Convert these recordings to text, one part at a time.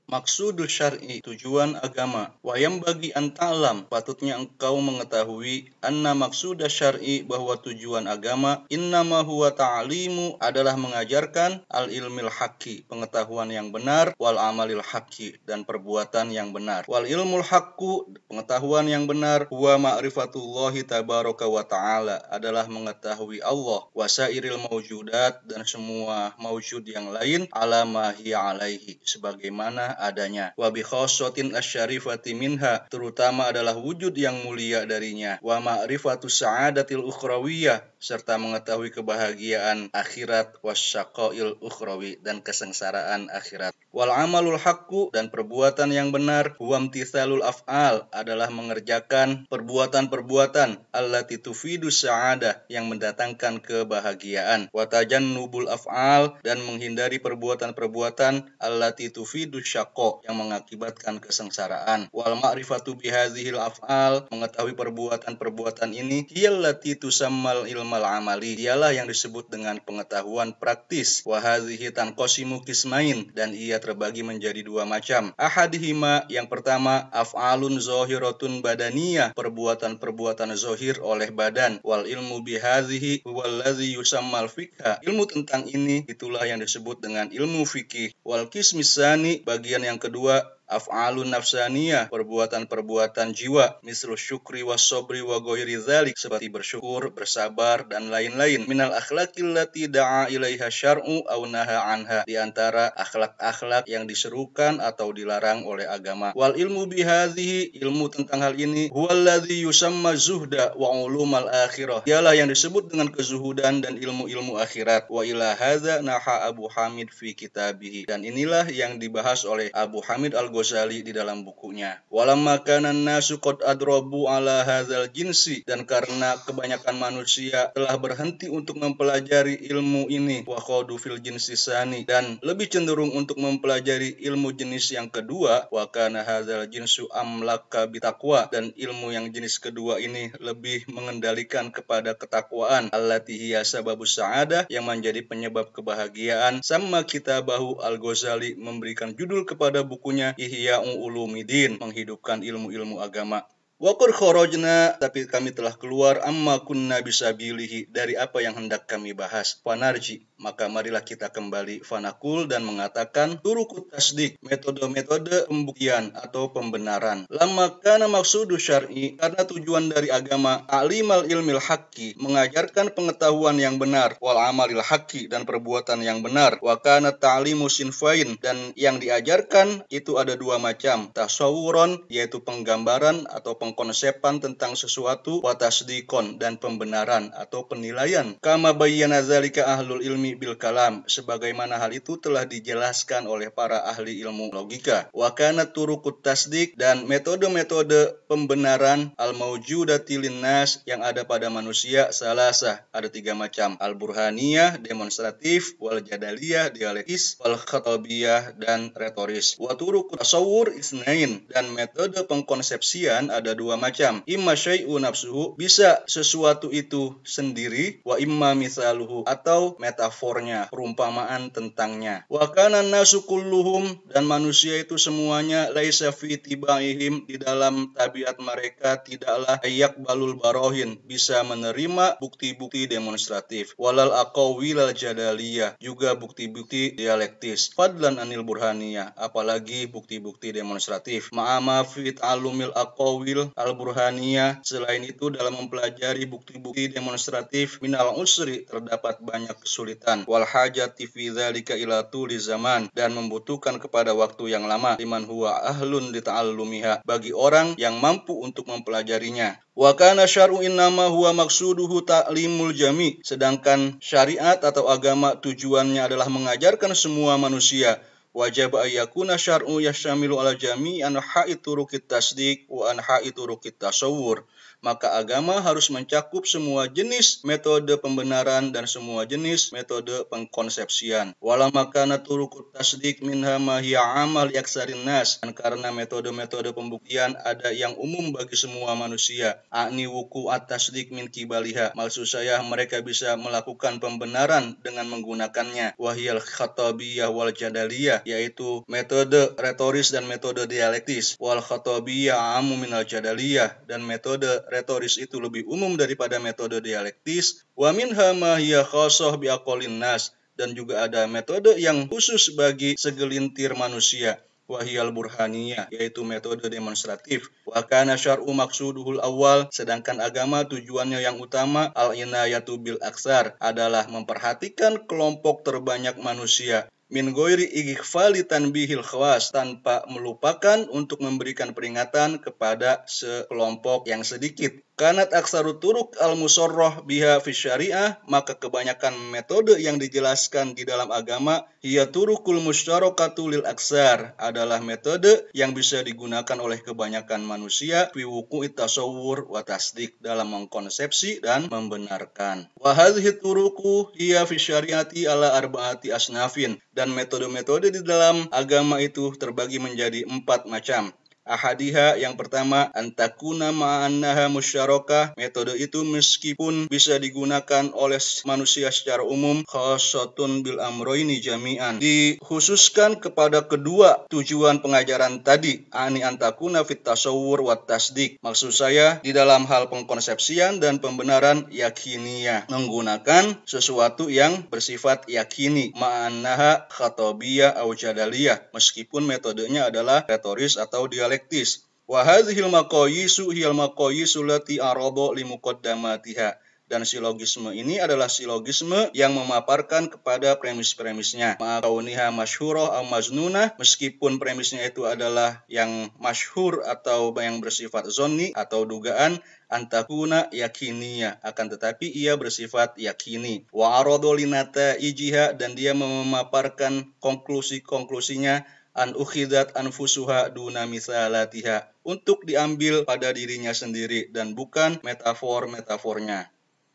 Maksudul syar'i, tujuan agama. Wayam bagi anta'lam, patutnya engkau mengetahui, anna maksudah syar'i, bahwa tujuan agama, innama huwa ta'limu, adalah mengajarkan al-ilmil haqqi, pengetahuan yang benar, wal amalil haqqi, dan perbuatan yang benar. Wal ilmul haqqu, pengetahuan yang benar, huwa ma'rifatullahi tabaraka wa ta'ala, adalah mengetahui Allah, wasairil mawjudat, dan semua mawjud yang lain, ala ma hiya alaihi, sebagaimana adanya. Wa bi khassatin asyarifati minha, terutama adalah wujud yang mulia darinya. Wa ma'rifatu sa'adatil ukhrawiyah, serta mengetahui kebahagiaan akhirat, wasyaqail ukhrawi, dan kesengsaraan akhirat. Wal amalul haqqu, dan perbuatan yang benar, huwa imtithalul af'al, adalah mengerjakan perbuatan-perbuatan allati tufidu sa'adah, yang mendatangkan kebahagiaan. Wa tajannubul af'al, dan menghindari perbuatan-perbuatan allati tufidu syaqqa, yang mengakibatkan kesengsaraan. Wal ma'rifatu bihadzihil af'al, mengetahui perbuatan-perbuatan ini, hiyallati tusammal ilmal amali, dialah yang disebut dengan pengetahuan praktis. Wa hadhihi tanqasimu qismain, dan ia terbagi menjadi dua macam. Ahadihima, yang pertama, af'alun zahiratun badaniyah, perbuatan-perbuatan zahir oleh badan. Wal ilmu bihadhihi huwallazi yusammal fiqha, ilmu tentang ini itulah yang disebut dengan ilmu fikih. Wal qismisani, bagian yang kedua, af'alun nafsaniyah, perbuatan-perbuatan jiwa, mislu syukri was sobri wa ghairi dzalik, seperti bersyukur, bersabar, dan lain-lain. Minal akhlaqil lati da'a ilaiha syar'u aw naha anha, di antara akhlak-akhlak yang diserukan atau dilarang oleh agama. Wal ilmu bihadhihi, ilmu tentang hal ini, huwallazi yusamma zuhda wa ulumal akhirah, dialah yang disebut dengan kezuhudan dan ilmu-ilmu akhirat. Wa ila hadza naha Abu Hamid fi kitabihi, dan inilah yang dibahas oleh Abu Hamid Al-Ghazali di dalam bukunya. Walamma kana an-nasu qad adrabu ala hadzal jinsi, dan karena kebanyakan manusia telah berhenti untuk mempelajari ilmu ini, wa khadu fil jinsi sani, dan lebih cenderung untuk mempelajari ilmu jenis yang kedua, wa kana hadzal jinsu amlaka bitaqwa, dan ilmu yang jenis kedua ini lebih mengendalikan kepada ketakwaan, allati hiya sababus sa'adah, yang menjadi penyebab kebahagiaan. Sama kitabahu, Al-Ghazali memberikan judul kepada bukunya Ihya'u Ulumuddin, menghidupkan ilmu-ilmu agama. Wa qad kharajna, tapi kami telah keluar, amma kunna bisabilihi, dari apa yang hendak kami bahas. Fanarji, maka marilah kita kembali, fanakul, dan mengatakan, turukut tasdik, metode-metode pembuktian atau pembenaran. Lamma kana maksudu syar'i, karena tujuan dari agama, a'limal ilmil haqqi, mengajarkan pengetahuan yang benar, wal amalil haqqi, dan perbuatan yang benar. Wa kana ta'limu sinfain, dan yang diajarkan itu ada dua macam, tasawuron, yaitu penggambaran atau pengkonsepan tentang sesuatu, wa tasdikon, dan pembenaran atau penilaian. Kama bayyana dzalika ahlul ilmi bil kalam, sebagaimana hal itu telah dijelaskan oleh para ahli ilmu logika. Wa kana turukut tasdik, dan metode-metode pembenaran al maujudati linnas, yang ada pada manusia, salasah, ada tiga macam, al burhaniyah, demonstratif, wal jadaliyah, dialektis, wal khatabiyah, dan retoris. Wa turukut tasawur isnain, dan metode pengkonsepsian ada dua macam, imma syai'u nafsuhu, bisa sesuatu itu sendiri, wa imma misaluhu, atau metafornya, perumpamaan tentangnya. Wa kana nasu kulluhum, dan manusia itu semuanya, laisa fi tibaihim, di dalam tabiat mereka tidaklah yaqbalul barohin, bisa menerima bukti-bukti demonstratif, walal aqawil al jadaliyah, juga bukti-bukti dialektis, fadlan anil burhaniyah, apalagi bukti-bukti demonstratif. Ma'ama fi ta'allumil aqawil al-burhaniyah, selain itu dalam mempelajari bukti-bukti demonstratif, minal usri, terdapat banyak kesulitan, wal hajati fi dzalika ila tuli zaman, dan membutuhkan kepada waktu yang lama, liman huwa ahlun li ta'allumiha, bagi orang yang mampu untuk mempelajarinya. Wa kana syar'u innama huwa maksuduhu ta'limul jami', sedangkan syariat atau agama tujuannya adalah mengajarkan semua manusia. Wajib ayyakuna syar'u yashamilu ala jami' anha'i turukit tasdik wa anha'i turukit tasawur. maka agama harus mencakup semua jenis metode pembenaran dan semua jenis metode pengkonsepsian. Wala makana turukut tasdik minha ma hiya amal yaksarin nas, dan karena metode-metode pembuktian ada yang umum bagi semua manusia. A'ni wuku at-tasdik min kibaliha, maksud saya mereka bisa melakukan pembenaran dengan menggunakannya. Wahyal khatabiyah wal jadaliyah, yaitu metode retoris dan metode dialektis. Wal khatabiyah amu minal jadaliyah, dan metode retoris itu lebih umum daripada metode dialektis. Wa minha ma hiya khassah bi aqallin nas, dan juga ada metode yang khusus bagi segelintir manusia. Wahyal burhaniyah, yaitu metode demonstratif. Wa kana syar'u maqsuduhul awal, sedangkan agama tujuannya yang utama al-inayatu bil aksar, adalah memperhatikan kelompok terbanyak manusia. Min ghairi ighfali tanbihil khawas, tanpa melupakan untuk memberikan peringatan kepada sekelompok yang sedikit. Kanat aksaru turuk al-musarrah biha fi syariah, maka kebanyakan metode yang dijelaskan di dalam agama hiya turukul musyarakatu lil aksar, adalah metode yang bisa digunakan oleh kebanyakan manusia fi wuqu'i tasawwur wa tasdik, dalam mengkonsepsi dan membenarkan. Wa hadhihi turuku hiya fi syariati ala arba'ati asnafin, dan metode-metode di dalam agama itu terbagi menjadi 4 macam. Ahadiha, yang pertama, antakuna ma'annaha musyarakah, metode itu meskipun bisa digunakan oleh manusia secara umum, khassatun bil amroini jami'an, dikhususkan kepada kedua tujuan pengajaran tadi, ani antakuna fit tasawwur wa tasdik, maksud saya di dalam hal pengkonsepsian dan pembenaran yakiniyah, menggunakan sesuatu yang bersifat yakini, ma'annaha khatabiyah au jadaliyah, meskipun metodenya adalah retoris atau dialektis. Wa hadhil maqayisu hiyal maqayisu lati arada li muqaddamatiha, dan silogisme ini adalah silogisme yang memaparkan kepada premis-premisnya. Ma'akauniha masyhurah au maznunah, meskipun premisnya itu adalah yang masyhur atau yang bersifat zonni atau dugaan, antakuna yakiniyah, akan tetapi ia bersifat yakini. Wa arada linata ijiha, dan dia memaparkan konklusi-konklusinya, an ukhidat anfusuha duna misalatiha, untuk diambil pada dirinya sendiri dan bukan metafor-metafornya.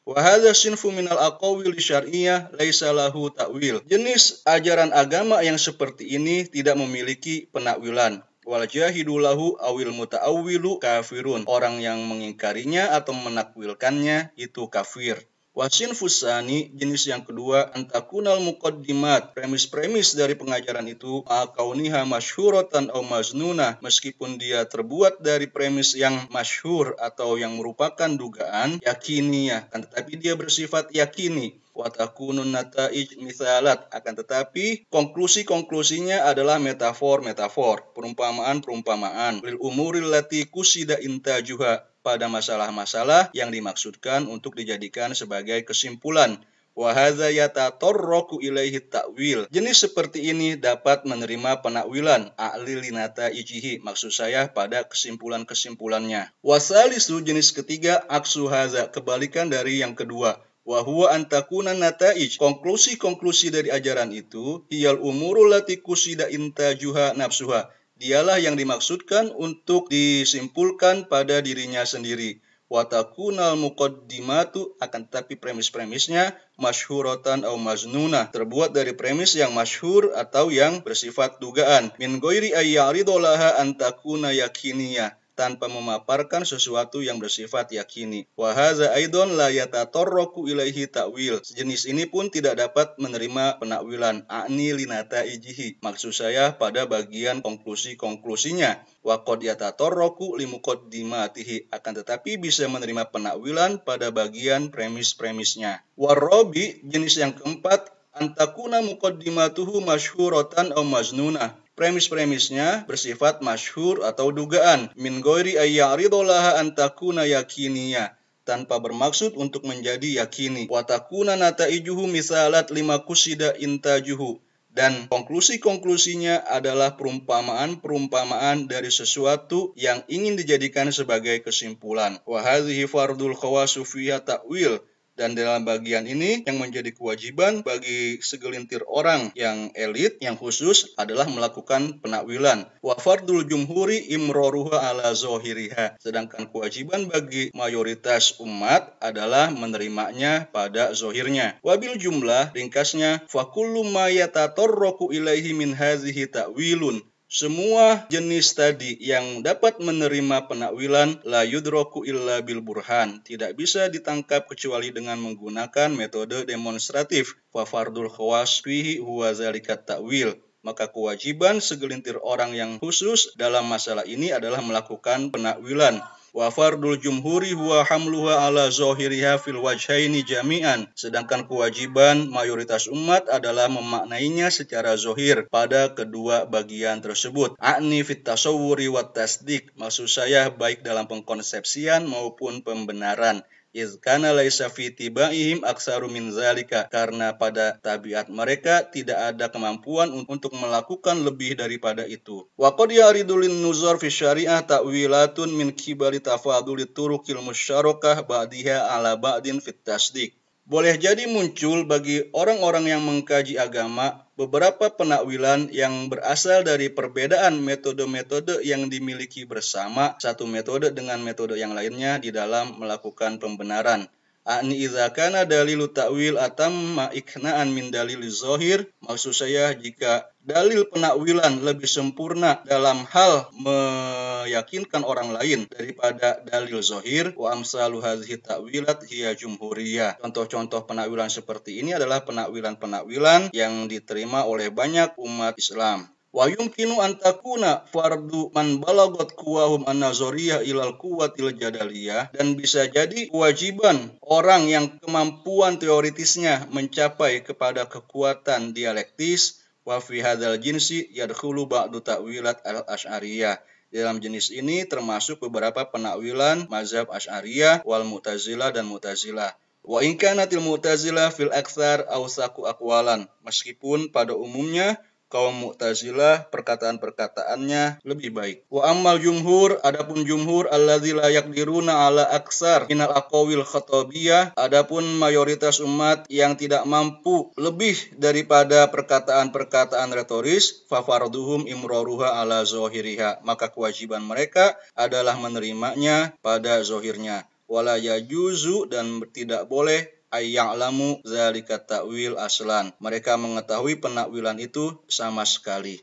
Wa hadza sinfu minal aqawil syar'iyyah laisa lahu ta'wil. Jenis ajaran agama yang seperti ini tidak memiliki penakwilan. Wal jahidu lahu awil muta'awwilu kafirun. Orang yang mengingkarinya atau menakwilkannya itu kafir. Wasin fusani, jenis yang kedua, antakunal muqaddimat, premis-premis dari pengajaran itu akauniha masyhuratan au maznunah, meskipun dia terbuat dari premis yang masyhur atau yang merupakan dugaan yakiniyah, kan tetapi dia bersifat yakini. Watakunun nataij misalat, akan tetapi konklusi-konklusinya adalah metafor-metafor, perumpamaan-perumpamaan, lil umuril lati kusida intajuha, pada masalah-masalah yang dimaksudkan untuk dijadikan sebagai kesimpulan. Wa hadza yatatarraku ilaihi ta'wil. Jenis seperti ini dapat menerima penakwilan, a'li linata ijihi, maksud saya pada kesimpulan-kesimpulannya. Wasalisu, jenis ketiga, aksu hadza, kebalikan dari yang kedua. Wa huwa antakuna nataij, konklusi-konklusi dari ajaran itu, hiyal umurul lati kusida intajuha nafsuha, dialah yang dimaksudkan untuk disimpulkan pada dirinya sendiri. Watakunal muqaddimatu, akan tetapi premis-premisnya masyhuratan au maznunah, terbuat dari premis yang masyhur atau yang bersifat dugaan. Min ghairi ayya'ridolaha antakuna yakiniyah, tanpa memaparkan sesuatu yang bersifat yakini. Wa hadza aidon la yatatarraku ilaihi ta'wil. Jenis ini pun tidak dapat menerima penakwilan, a'ni linata ijihi, maksud saya pada bagian konklusi-konklusinya. Wa qad yatatarraku limuqaddimatihi, akan tetapi bisa menerima penakwilan pada bagian premis-premisnya. Warabi, jenis yang keempat, antakuna muqaddimatuhu masyhuratan au maznunah. Premis-premisnya bersifat masyhur atau dugaan, min ghairi ayya'ridolaha antakuna yakiniyah, tanpa bermaksud untuk menjadi yakini. Watakuna nataijuhu misalat lima kusida intajuhu, dan konklusi-konklusinya adalah perumpamaan-perumpamaan dari sesuatu yang ingin dijadikan sebagai kesimpulan. Wa hadhihi fardul khawasu fiha ta'wil, Dan dalam bagian ini yang menjadi kewajiban bagi segelintir orang yang elit, yang khusus adalah melakukan penakwilan. Wa fardul jumhuri imroruha ala zohiriha. Sedangkan kewajiban bagi mayoritas umat adalah menerimanya pada zohirnya. Wabil jumlah, ringkasnya, fakullu ma yatatorroku ilaihi min hazihi ta'wilun. Semua jenis tadi yang dapat menerima penakwilan la yudroku illa bil burhan, tidak bisa ditangkap kecuali dengan menggunakan metode demonstratif. Fa fardul khawas fihi huwa zalikat ta'wil. Maka kewajiban segelintir orang yang khusus dalam masalah ini adalah melakukan penakwilan. Wa fardul jumhuri huwa hamluha ala zohiriha fil wajhaini jami'an. Sedangkan kewajiban mayoritas umat adalah memaknainya secara zohir pada kedua bagian tersebut. A'ni fit tasawwuri wat tasdik. Maksud saya baik dalam pengkonsepsian maupun pembenaran. Izkana laisa fi tibaihim aksaru min zalika, karena pada tabiat mereka tidak ada kemampuan untuk melakukan lebih daripada itu. Wa qad yaridul nuzur fi syariah ta'wilatun min kibali tafaduli turuqil musyarakah ba'diha ala ba'din fit tasdiq. Boleh jadi muncul bagi orang-orang yang mengkaji agama beberapa penakwilan yang berasal dari perbedaan metode-metode yang dimiliki bersama satu metode dengan metode yang lainnya di dalam melakukan pembenaran. A'ni idza kana dalilu ta'wil atamma ikna'an min dalil zohir. Maksud saya jika dalil penakwilan lebih sempurna dalam hal meyakinkan orang lain daripada dalil zohir. Wa amsalu hadhihi ta'wilat hiya jumhuriyah. Contoh-contoh penakwilan seperti ini adalah penakwilan-penakwilan yang diterima oleh banyak umat Islam. Wa yumkinu an takuna fardu man balagot quwahum an-nazariyah ilal quwwatil jadaliyah, dan bisa jadi kewajiban orang yang kemampuan teoritisnya mencapai kepada kekuatan dialektis. Wa fi hadzal jinsi yadkhulu ba'du ta'wilat al-asy'ariyah. Dalam jenis ini termasuk beberapa penakwilan mazhab Asy'ariyah wal Mu'tazilah dan Mu'tazilah. Wa in kanatil Mu'tazilah fil aktsar awsaqu aqwalan. Meskipun pada umumnya kaum Mu'tazilah perkataan-perkataannya lebih baik. Wa ammal jumhur, adapun jumhur alladzi la yaqdiruna ala aksar minal aqawil khatabiyah, adapun mayoritas umat yang tidak mampu lebih daripada perkataan-perkataan retoris, fa farduhum imroruha ala zohiriha, maka kewajiban mereka adalah menerimanya pada zohirnya. Wala yajuzu, dan tidak boleh ayya'lamu zalika ta'wil aslan, mereka mengetahui penakwilan itu sama sekali.